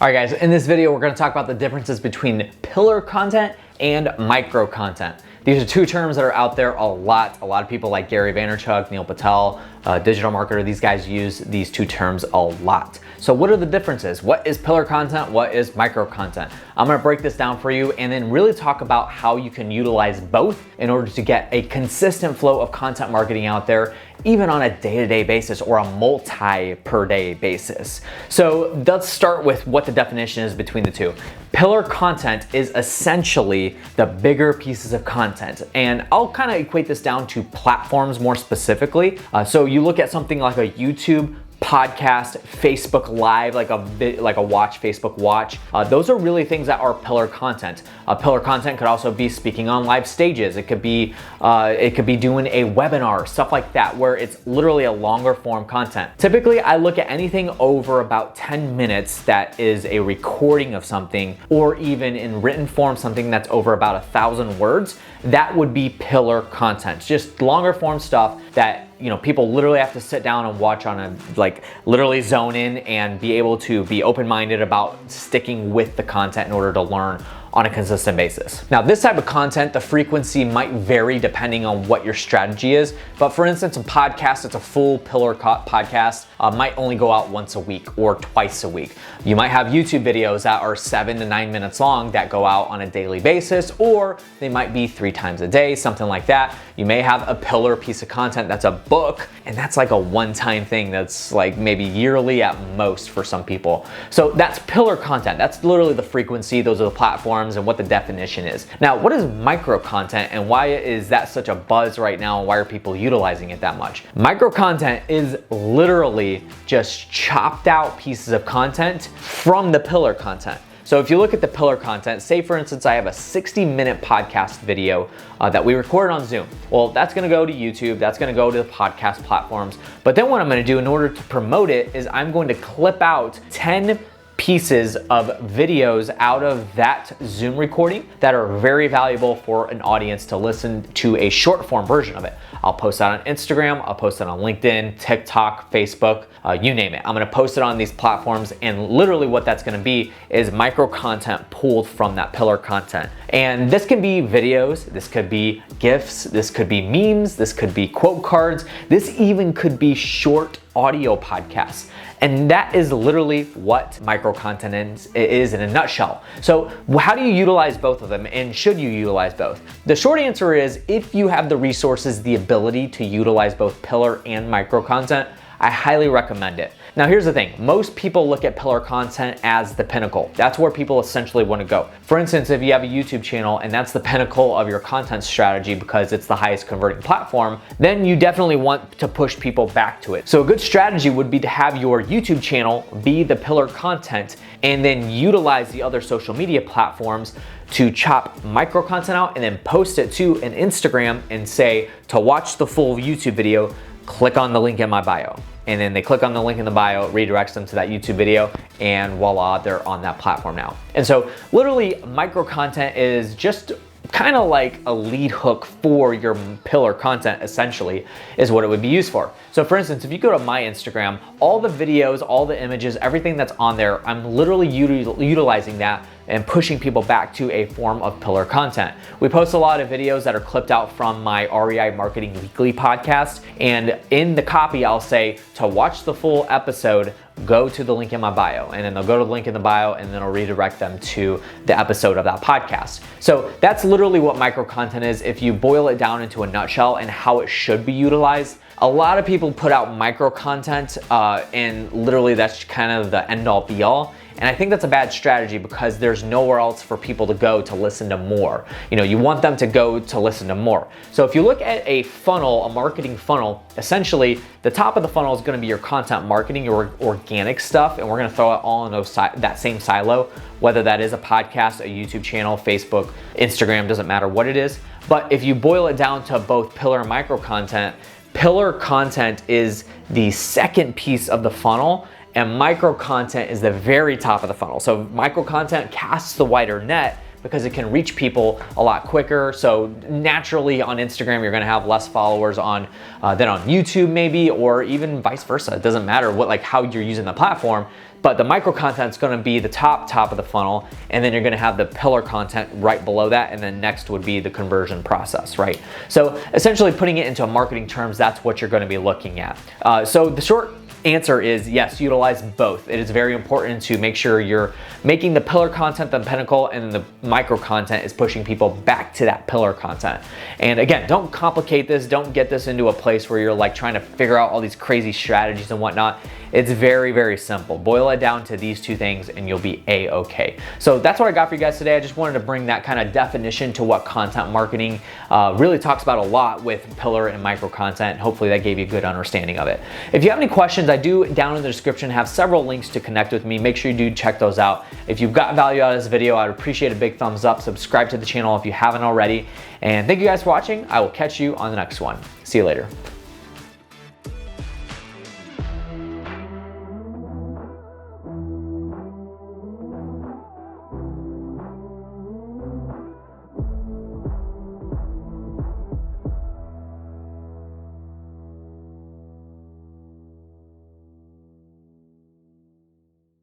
All right guys, in this video, we're gonna talk about the differences between pillar content and micro content. These are two terms that are out there a lot. A lot of people like Gary Vaynerchuk, Neil Patel, digital marketer, these guys use these two terms a lot. So what are the differences? What is pillar content? What is micro content? I'm gonna break this down for you and then really talk about how you can utilize both in order to get a consistent flow of content marketing out there, even on a day-to-day basis or a multi-per-day basis. So let's start with what the definition is between the two. Pillar content is essentially the bigger pieces of content. And I'll kind of equate this down to platforms more specifically. So you look at something like a YouTube, podcast, Facebook Live, like a watch, Facebook Watch. Those are really things that are pillar content. Pillar content could also be speaking on live stages. It could be doing a webinar, stuff like that, where it's literally a longer form content. Typically, I look at anything over about 10 minutes that is a recording of something, or even in written form, something that's over about 1,000 words. That would be pillar content. Just longer form stuff that people literally have to sit down and watch on literally zone in and be able to be open-minded about sticking with the content in order to learn on a consistent basis. Now, this type of content, the frequency might vary depending on what your strategy is. But for instance, a podcast, it's a full pillar podcast, might only go out once a week or twice a week. You might have YouTube videos that are 7 to 9 minutes long that go out on a daily basis, or they might be 3 times a day, something like that. You may have a pillar piece of content that's a book, and that's like a one-time thing that's like maybe yearly at most for some people. So that's pillar content. That's literally the frequency. Those are the platforms and what the definition is. Now, what is micro content and why is that such a buzz right now and why are people utilizing it that much? Micro content is literally just chopped out pieces of content from the pillar content. So if you look at the pillar content, say for instance, I have a 60-minute podcast video that we recorded on Zoom. Well, that's gonna go to YouTube, that's gonna go to the podcast platforms. But then what I'm gonna do in order to promote it is I'm going to clip out 10 pieces of videos out of that Zoom recording that are very valuable for an audience to listen to a short form version of it. I'll post that on Instagram, I'll post it on LinkedIn, TikTok, Facebook, you name it. I'm gonna post it on these platforms, and literally what that's gonna be is micro content pulled from that pillar content. And this can be videos, this could be GIFs, this could be memes, this could be quote cards, this even could be short audio podcasts. And that is literally what micro content is in a nutshell. So how do you utilize both of them, and should you utilize both? The short answer is if you have the resources, the ability to utilize both pillar and micro content, I highly recommend it. Now here's the thing, most people look at pillar content as the pinnacle. That's where people essentially want to go. For instance, if you have a YouTube channel and that's the pinnacle of your content strategy because it's the highest converting platform, then you definitely want to push people back to it. So a good strategy would be to have your YouTube channel be the pillar content and then utilize the other social media platforms to chop micro content out and then post it to an Instagram and say, to watch the full YouTube video, click on the link in my bio. And then they click on the link in the bio, it redirects them to that YouTube video, and voila, they're on that platform now. And so literally micro content is just kind of like a lead hook for your pillar content, essentially, is what it would be used for. So for instance, if you go to my Instagram, all the videos, all the images, everything that's on there, I'm literally utilizing that and pushing people back to a form of pillar content. We post a lot of videos that are clipped out from my REI Marketing Weekly podcast, and in the copy, I'll say, to watch the full episode, go to the link in my bio, and then they'll go to the link in the bio and then it'll redirect them to the episode of that podcast. So that's literally what micro content is if you boil it down into a nutshell and how it should be utilized. A lot of people put out micro content and literally that's kind of the end all be all. And I think that's a bad strategy because there's nowhere else for people to go to listen to more. You want them to go to listen to more. So if you look at a funnel, a marketing funnel, essentially the top of the funnel is gonna be your content marketing, your organic stuff, and we're gonna throw it all in that same silo, whether that is a podcast, a YouTube channel, Facebook, Instagram, doesn't matter what it is. But if you boil it down to both pillar and micro content, pillar content is the second piece of the funnel, and micro content is the very top of the funnel. So micro content casts the wider net because it can reach people a lot quicker. So naturally on Instagram, you're gonna have less followers than on YouTube maybe, or even vice versa. It doesn't matter how you're using the platform. But the micro content is going to be the top of the funnel, and then you're going to have the pillar content right below that, and then next would be the conversion process, right? So essentially putting it into marketing terms, that's what you're going to be looking at. So the short answer is yes, utilize both. It is very important to make sure you're making the pillar content the pinnacle, and the micro content is pushing people back to that pillar content. And again, don't complicate this. Don't get this into a place where you're like trying to figure out all these crazy strategies and whatnot. It's very, very simple. Boil it down to these two things and you'll be A-okay. So that's what I got for you guys today. I just wanted to bring that kind of definition to what content marketing really talks about a lot with pillar and micro content. Hopefully that gave you a good understanding of it. If you have any questions, I do down in the description have several links to connect with me. Make sure you do check those out. If you've got value out of this video, I'd appreciate a big thumbs up. Subscribe to the channel if you haven't already. And thank you guys for watching. I will catch you on the next one. See you later.